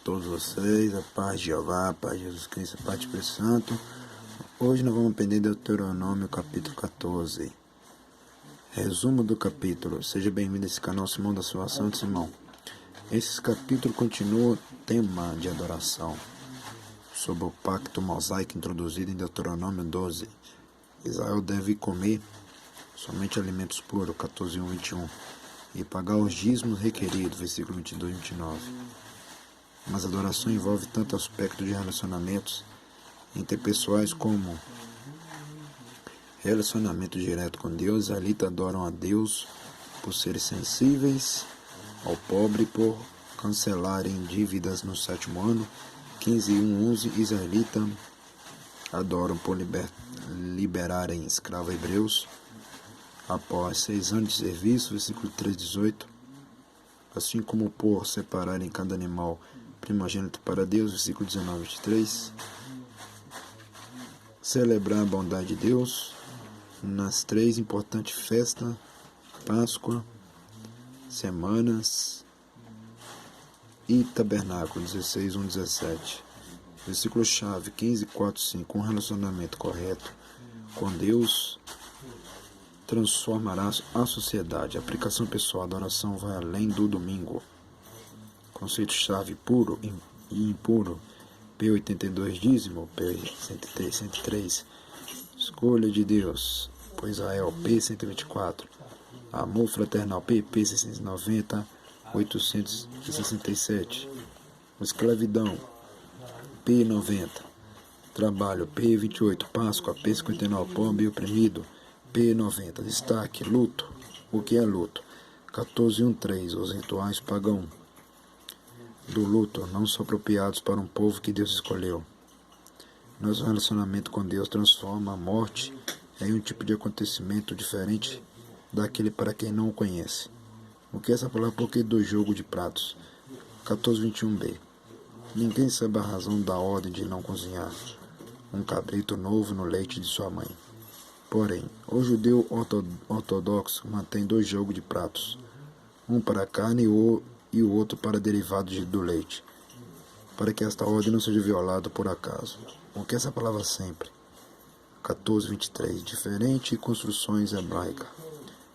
todos vocês, a paz de Jeová, a paz de Jesus Cristo, a paz do Espírito Santo. Hoje nós vamos aprender Deuteronômio capítulo 14. Resumo do capítulo. Seja bem-vindo a esse canal Simão da Salvação de Simão. Esse capítulo continua o tema de adoração sobre o pacto mosaico introduzido em Deuteronômio 12. Israel deve comer somente alimentos puros, 14:1, 21, e pagar os dízimos requeridos, versículo 22 e 29. Mas a adoração envolve tanto aspectos de relacionamentos interpessoais como relacionamento direto com Deus. Os israelitas adoram a Deus por serem sensíveis ao pobre, por cancelarem dívidas no 7º ano. 15:1-11. Israelitas adoram por liberarem escravos hebreus após 6 anos de serviço, versículo 3:18. Assim como por separarem cada animal primogênito para Deus, versículo 19-23. Celebrar a bondade de Deus nas 3 importantes festas: Páscoa, Semanas e Tabernáculo, 16:1-17. Versículo-chave 15:4-5. Um relacionamento correto com Deus transformará a sociedade. A aplicação pessoal, a adoração vai além do domingo. Conceito-chave: puro e impuro. P82, dízimo. P103. Escolha de Deus por Israel. P124. Amor fraternal. P690. 867. Escravidão. P90. Trabalho. P28. Páscoa. P59. Pobre e oprimido. P90. Destaque. Luto. O que é luto? 14:1-3. Os rituais pagãos do luto não são apropriados para um povo que Deus escolheu. Nosso relacionamento com Deus transforma a morte em um tipo de acontecimento diferente daquele para quem não o conhece. O que é essa palavra? Porque do jogo de pratos. 14:21b. Ninguém sabe a razão da ordem de não cozinhar um cabrito novo no leite de sua mãe. Porém, o judeu ortodoxo mantém 2 jogos de pratos, um para a carne e o outro para derivados do leite, para que esta ordem não seja violada por acaso. O que é essa palavra sempre? 14:23. Diferentes construções hebraicas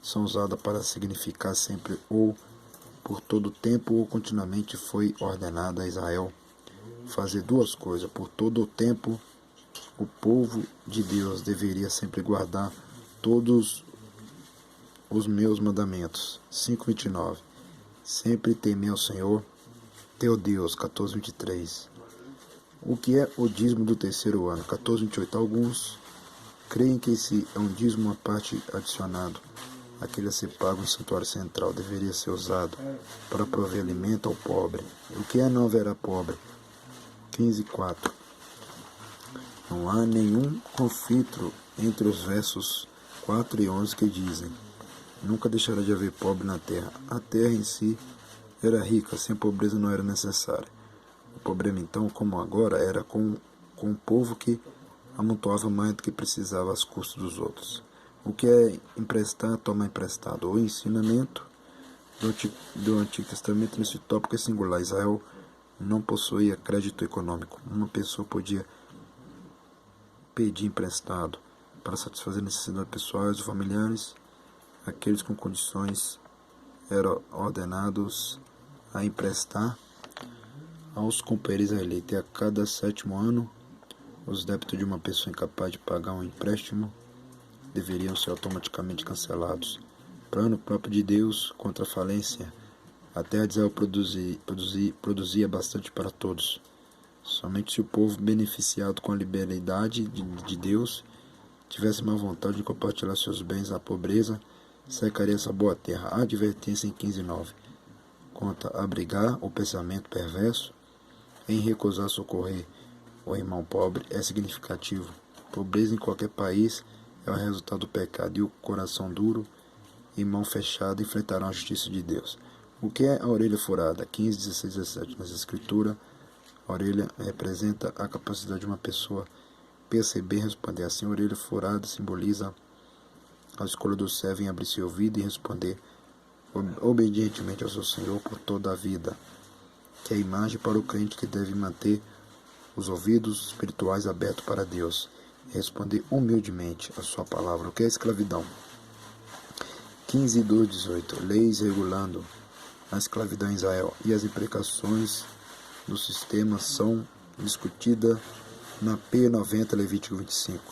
são usadas para significar sempre ou por todo o tempo ou continuamente. Foi ordenado a Israel fazer 2 coisas. Por todo o tempo, o povo de Deus deveria sempre guardar todos os meus mandamentos. 5:29. Sempre temer ao Senhor teu Deus. 14:23. O que é o dízimo do 3º ano? 14:28. Alguns creem que esse é um dízimo, uma parte adicionado aquele a ser pago no santuário central, deveria ser usado para prover alimento ao pobre. O que é não haverá pobre? 15:4. Não há nenhum conflito entre os versos 4 e 11 que dizem: nunca deixará de haver pobre na terra. A terra em si era rica, sem pobreza não era necessária. O problema então, como agora, era com o povo que amontoava mais do que precisava às custas dos outros. O que é emprestar, tomar emprestado? O ensinamento do Antigo Testamento nesse tópico é singular. Israel não possuía crédito econômico. Uma pessoa podia pedir emprestado para satisfazer necessidades pessoais ou familiares. Aqueles com condições eram ordenados a emprestar aos companheiros israelitas. E a cada 7º ano, os débitos de uma pessoa incapaz de pagar um empréstimo deveriam ser automaticamente cancelados. Plano próprio de Deus contra a falência. A terra de Israel produzia bastante para todos. Somente se o povo, beneficiado com a liberalidade de Deus, tivesse má vontade de compartilhar seus bens à pobreza, secaria essa boa terra. A advertência em 15:9 contra abrigar o pensamento perverso em recusar socorrer o irmão pobre é significativo. Pobreza em qualquer país é o resultado do pecado, e o coração duro e mão fechada enfrentarão a justiça de Deus. O que é a orelha furada? 15:16-17. Nas Escrituras, a orelha representa a capacidade de uma pessoa perceber e responder. Assim, a orelha furada simboliza a escolha do servo em abrir seu ouvido e responder obedientemente ao seu Senhor por toda a vida. que é a imagem para o crente que deve manter os ouvidos espirituais abertos para Deus e responder humildemente a sua palavra. O que é escravidão? 15:18. Leis regulando a escravidão em Israel e as implicações do sistema são discutidas na P90, Levítico 25.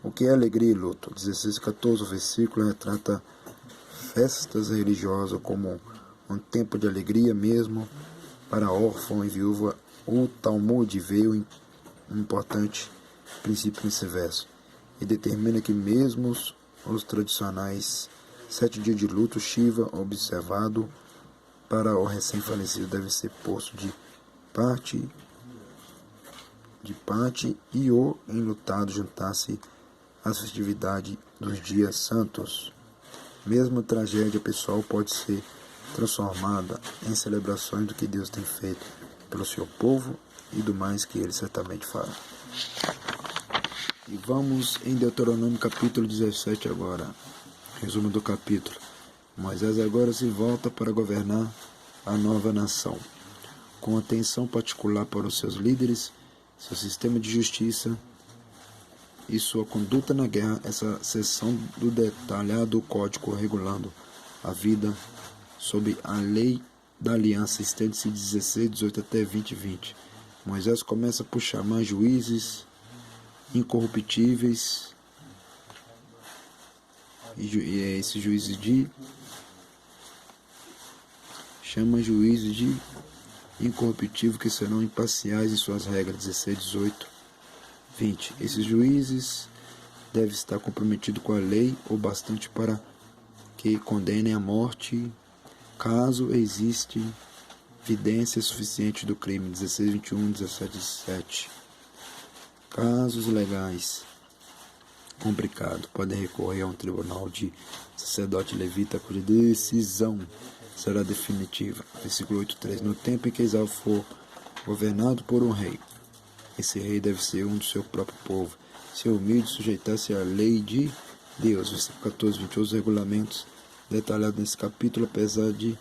O que é alegria e luto? 16:14. O versículo retrata festas religiosas como um tempo de alegria mesmo para órfão e viúva. O Talmud veio um importante princípio nesse verso e determina que mesmo os tradicionais 7 dias de luto Shiva observado para o recém-falecido deve ser posto de parte e o enlutado juntar-se às festividades dos dias santos. Mesmo a tragédia pessoal pode ser transformada em celebrações do que Deus tem feito pelo seu povo e do mais que ele certamente fará. E vamos em Deuteronômio capítulo 17 agora. Resumo do capítulo. Moisés agora se volta para governar a nova nação, com atenção particular para os seus líderes, seu sistema de justiça e sua conduta na guerra. Essa seção do detalhado código regulando a vida sob a lei da aliança estende-se de 16:18 até 20:20. Moisés começa por chamar juízes incorruptíveis e esses juízes de incorruptível que serão imparciais em suas regras. 16:18, 20. Esses juízes devem estar comprometidos com a lei o bastante para que condenem à morte caso existe evidência suficiente do crime. 16:21, 17:7. Casos legais complicados podem recorrer a um tribunal de sacerdote levita cuja decisão será definitiva. Versículo 8:3. No tempo em que Israel for governado por um rei, esse rei deve ser um do seu próprio povo, ser humilde e sujeitar-se à lei de Deus. Versículo 14:21. Os regulamentos detalhados nesse capítulo, apesar de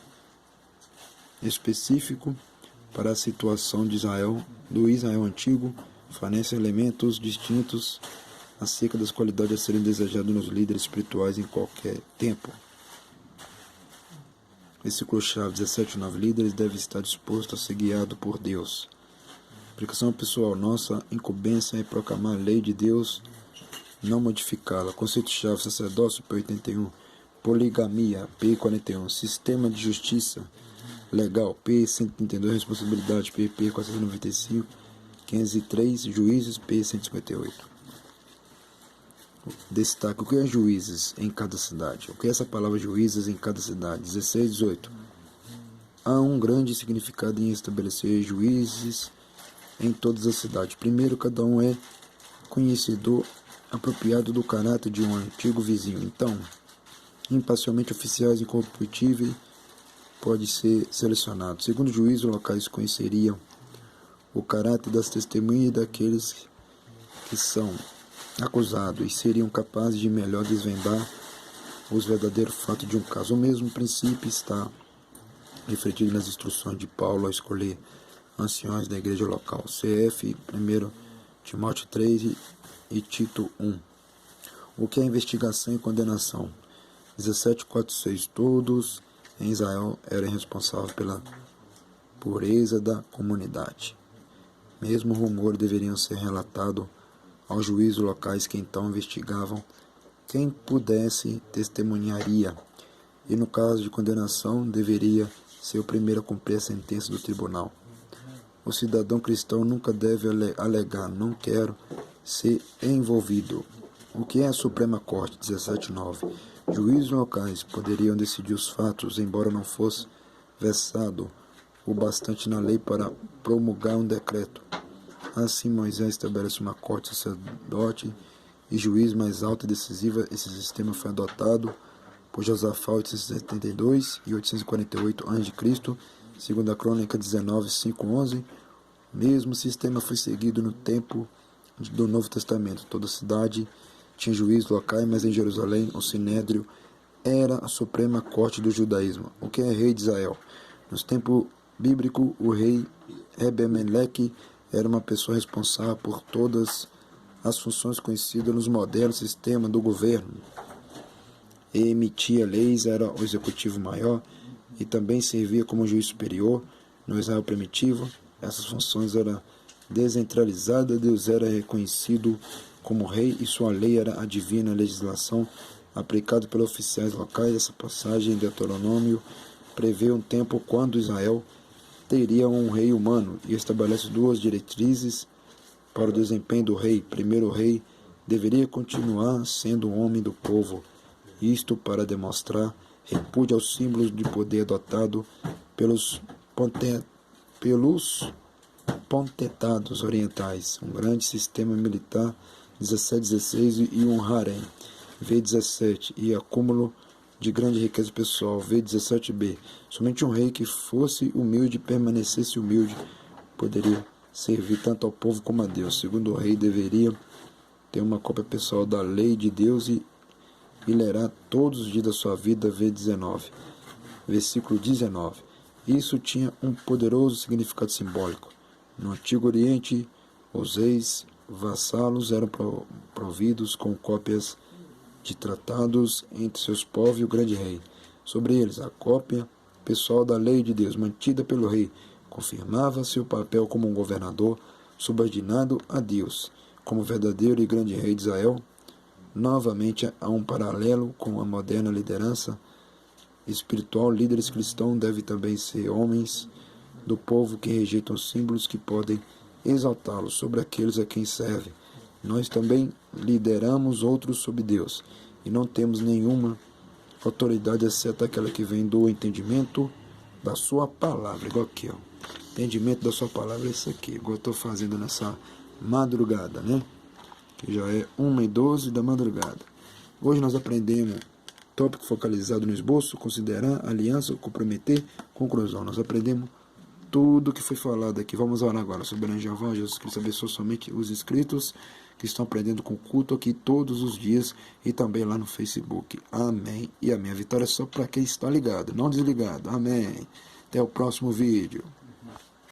específico para a situação de Israel, do Israel antigo, fornecem elementos distintos acerca das qualidades a serem desejadas nos líderes espirituais em qualquer tempo. Versículo-chave 17:9. Líderes devem estar dispostos a ser guiados por Deus. Aplicação pessoal. Nossa incumbência é proclamar a lei de Deus, não modificá-la. Conceito-chave. Sacerdócio, P81. Poligamia, P41. Sistema de justiça legal, P132. Responsabilidade, PP 495. 503. Juízes, P158. Destaque. O que é juízes em cada cidade? O que é essa palavra juízes em cada cidade? 16:18. Há um grande significado em estabelecer juízes em todas as cidades. Primeiro, cada um é conhecedor apropriado do caráter de um antigo vizinho. Então, imparcialmente oficiais incorruptíveis pode ser selecionado. Segundo, juízes locais conheceriam o caráter das testemunhas e daqueles que são acusados e seriam capazes de melhor desvendar os verdadeiros fatos de um caso. O mesmo princípio está refletido nas instruções de Paulo a escolher anciões da igreja local. CF 1 Timóteo 3 e Tito 1. O que é investigação e condenação? 17:4-6. Todos em Israel eram responsáveis pela pureza da comunidade. Mesmo rumores deveriam ser relatados aos juízes locais, que então investigavam quem pudesse testemunharia, e no caso de condenação deveria ser o primeiro a cumprir a sentença do tribunal. O cidadão cristão nunca deve alegar não quero ser envolvido. O que é a Suprema Corte? 17:9. Juízes locais poderiam decidir os fatos, embora não fosse versado o bastante na lei para promulgar um decreto. Assim, Moisés estabelece uma corte sacerdote e juiz mais alta e decisiva. Esse sistema foi adotado por Josafá 872 e 848 a.C., segundo a Crônica 19:5-11. O mesmo sistema foi seguido no tempo do Novo Testamento. Toda cidade tinha juízes locais, mas em Jerusalém o Sinédrio era a suprema corte do judaísmo. O que é rei de Israel? Nos tempos bíblico, o rei Ebed-Meleque era uma pessoa responsável por todas as funções conhecidas nos modernos sistemas do governo. E emitia leis, era o executivo maior e também servia como juiz superior no Israel primitivo. Essas funções eram descentralizadas, Deus era reconhecido como rei e sua lei era a divina legislação aplicada pelos oficiais locais. Essa passagem em Deuteronômio prevê um tempo quando Israel teria um rei humano e estabelece duas diretrizes para o desempenho do rei. Primeiro, o rei deveria continuar sendo um homem do povo, isto para demonstrar repúdio aos símbolos de poder adotado pelos potentados orientais, um grande sistema militar, 17-16, e um harém, V17, e acúmulo de grande riqueza pessoal, V17b. Somente um rei que fosse humilde e permanecesse humilde poderia servir tanto ao povo como a Deus. Segundo, o rei deveria ter uma cópia pessoal da lei de Deus e lerá todos os dias da sua vida, V19. Versículo 19. Isso tinha um poderoso significado simbólico. No Antigo Oriente, os reis vassalos eram providos com cópias de tratados entre seus povos e o grande rei. Sobre eles, a cópia pessoal da lei de Deus, mantida pelo rei, confirmava seu papel como um governador subordinado a Deus, como verdadeiro e grande rei de Israel. Novamente, há um paralelo com a moderna liderança espiritual. Líderes cristãos devem também ser homens do povo que rejeitam símbolos que podem exaltá-los sobre aqueles a quem servem. Nós também lideramos outros sob Deus e não temos nenhuma autoridade exceto aquela que vem do entendimento da sua palavra. Igual aqui, ó. Entendimento da sua palavra é isso aqui, igual eu estou fazendo nessa madrugada, né? Que já é 1h12 da madrugada. Hoje nós aprendemos tópico focalizado no esboço, considerar, aliança, comprometer, conclusão. Nós aprendemos tudo que foi falado aqui. Vamos orar agora. Soberano Jeová, Jesus Cristo, abençoe somente os inscritos que estão aprendendo com culto aqui todos os dias e também lá no Facebook. Amém e amém. A vitória é só para quem está ligado, não desligado. Amém. Até o próximo vídeo.